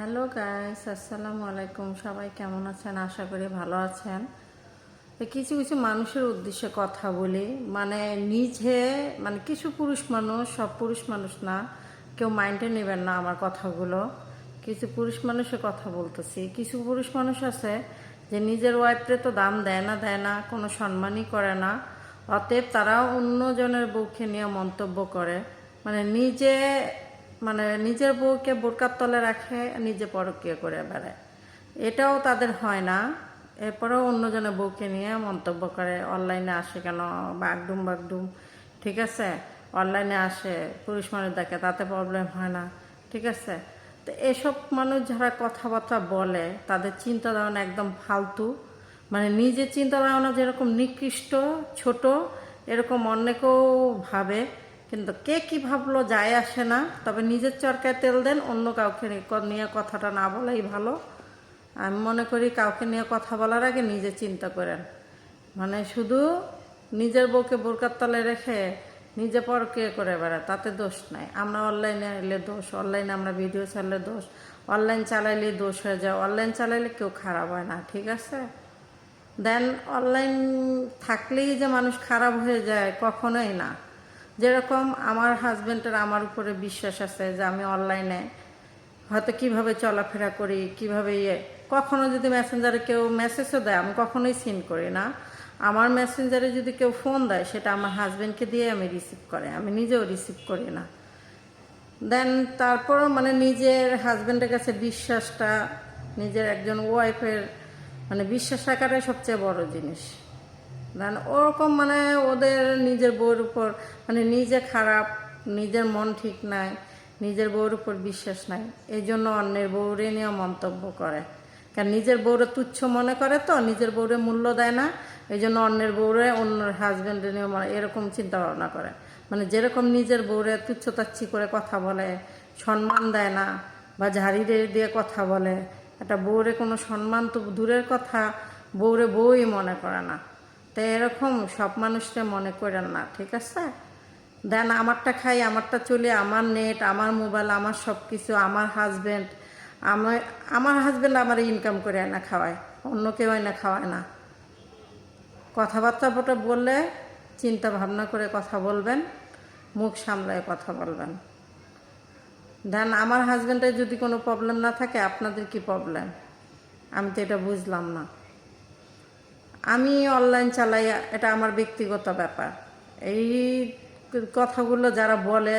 Hello guys, আসসালামু আলাইকুম। সবাই কেমন আছেন? আশা করি ভালো আছেন। তো কিছু কিছু মানুষের উদ্দেশ্যে কথা বলি, নিজে কিছু পুরুষ মানুষ, সব পুরুষ মানুষ না, কেউ মাইন্ডে নেবেন না আমার কথাগুলো। কিছু পুরুষ মানুষের কথা বলতেছি। কিছু পুরুষ মানুষ আছে যে নিজের ওয়াইফরে তো দাম দেয় না, কোনো সম্মানই করে না। অতএব তারা অন্যজনের বউকে নিয়ে মন্তব্য করে, নিজে নিজের বউকে বোরকার তলে রাখে, নিজে পরকীয়া করে বেড়ায়। এটাও তাদের হয় না, এরপরেও অন্যজনের বউকে নিয়ে মন্তব্য করে। অনলাইনে আসে কেন বাগডুম, ঠিক আছে, অনলাইনে আসে, পুরুষ মানুষ দেখে, তাতে প্রবলেম হয় না, ঠিক আছে। তো এসব মানুষ যারা কথাবার্তা বলে তাদের চিন্তা ধারণা একদম ফালতু। নিজের চিন্তা ধারণা যেরকম নিকৃষ্ট, ছোট, এরকম অনেকেও ভাবে, কিন্তু কে কি ভাবলো যায় আসে না। তবে নিজের চরকায় তেল দেন, অন্য কাউকে নিয়ে কথাটা না বলাই ভালো। আমি মনে করি কাউকে নিয়ে কথা বলার আগে নিজে চিন্তা করেন। শুধু নিজের বউকে বোরকার তলে রেখে নিজে পরকীয়া করে বেড়ায়, তাতে দোষ নাই। আমরা অনলাইনে এলে দোষ, অনলাইনে আমরা ভিডিও চালালে দোষ, অনলাইন চালাইলে দোষ হয়ে যায়। অনলাইন চালাইলে কেউ খারাপ হয় না, ঠিক আছে। দেন অনলাইন থাকলেই যে মানুষ খারাপ হয়ে যায়, কখনোই না। যেরকম আমার হাজব্যান্ডের আমার উপরে বিশ্বাস আছে যে আমি অনলাইনে হয়তো কিভাবে চলাফেরা করি, কিভাবে কখনো যদি মেসেঞ্জারে কেউ মেসেজও দেয়, আমি কখনোই সিন করি না। আমার মেসেঞ্জারে যদি কেউ ফোন দেয়, সেটা আমার হাজব্যান্ডকে দিয়ে আমি রিসিভ করে, আমি নিজেও রিসিভ করি না। দেন তারপরও নিজের হাজব্যান্ডের কাছে বিশ্বাসটা, নিজের একজন ওয়াইফের বিশ্বাস রাখাটাই সবচেয়ে বড় জিনিস। দেন ওরকম ওদের নিজের বউর উপর নিজে খারাপ, নিজের মন ঠিক নাই, নিজের বউর উপর বিশ্বাস নাই, এই জন্য অন্যের বউরে নিয়ে মন্তব্য করে। কারণ নিজের বউরে তুচ্ছ মনে করে, তো নিজের বউরে মূল্য দেয় না, এই জন্য অন্যের বউরে, অন্যের হাজব্যান্ডে নিয়ে এরকম চিন্তা ভাবনা করে। যেরকম নিজের বউরে তুচ্ছতাচ্ছি করে কথা বলে, সম্মান দেয় না, বা ঝাড়ি দিয়ে কথা বলে, একটা বউরে কোনো সম্মান তো দূরের কথা, বউরে বউই মনে করে না। তো এরকম সব মানুষকে মনে করেন না, ঠিক আছে। দেন আমারটা খাই, আমারটা চলে, আমার নেট, আমার মোবাইল, আমার সব কিছু, আমার হাজব্যান্ড, আমার হাজব্যান্ড আমার ইনকাম করে না খাওয়ায়, অন্য কেউ না খাওয়ায় না। কথাবার্তা বললে চিন্তা ভাবনা করে কথা বলবেন, মুখ সামলায় কথা বলবেন। দেন আমার হাজব্যান্ডের যদি কোনো প্রবলেম না থাকে, আপনাদের কি প্রবলেম? আমি তো এটা বুঝলাম না। আমি অনলাইন চালাই, এটা আমার ব্যক্তিগত ব্যাপার। এই কথাগুলো যারা বলে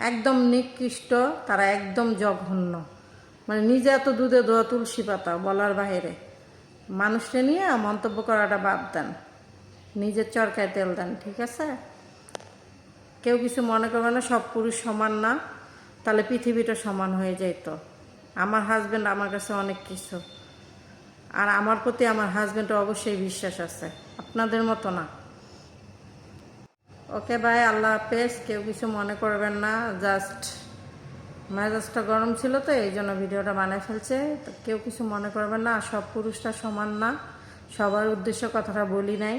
একদম নিকৃষ্ট, তারা একদম জঘন্য। নিজে এত দুধে ধোয়া তুলসী পাতা বলার বাইরে মানুষকে নিয়ে মন্তব্য করাটা বাদ দেন, নিজের চরকায় তেল দেন, ঠিক আছে। কেউ কিছু মনে করবে না, সব পুরুষ সমান না, তাহলে পৃথিবীটা সমান হয়ে যেত। আমার হাজব্যান্ড আমার কাছে অনেক কিছু, আর আমার প্রতি আমার হাজব্যান্ডের অবশ্যই বিশ্বাস আছে, আপনাদের মতো না। ওকে বাই, আল্লাহ হাফেজ। কেউ কিছু মনে করবেন না, জাস্ট মেজাজটা গরম ছিল, তো এই জন্য ভিডিওটা বানিয়ে ফেলছে। তো কেউ কিছু মনে করবেন না, সব পুরুষটা সমান না, সবার উদ্দেশ্য কথাটা বলি নাই।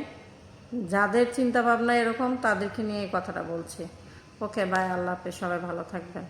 যাদের চিন্তা ভাবনা এরকম তাদেরকে নিয়ে এই কথাটা বলছি। ওকে বাই, আল্লাহ হাফেজ, সবাই ভালো থাকবেন।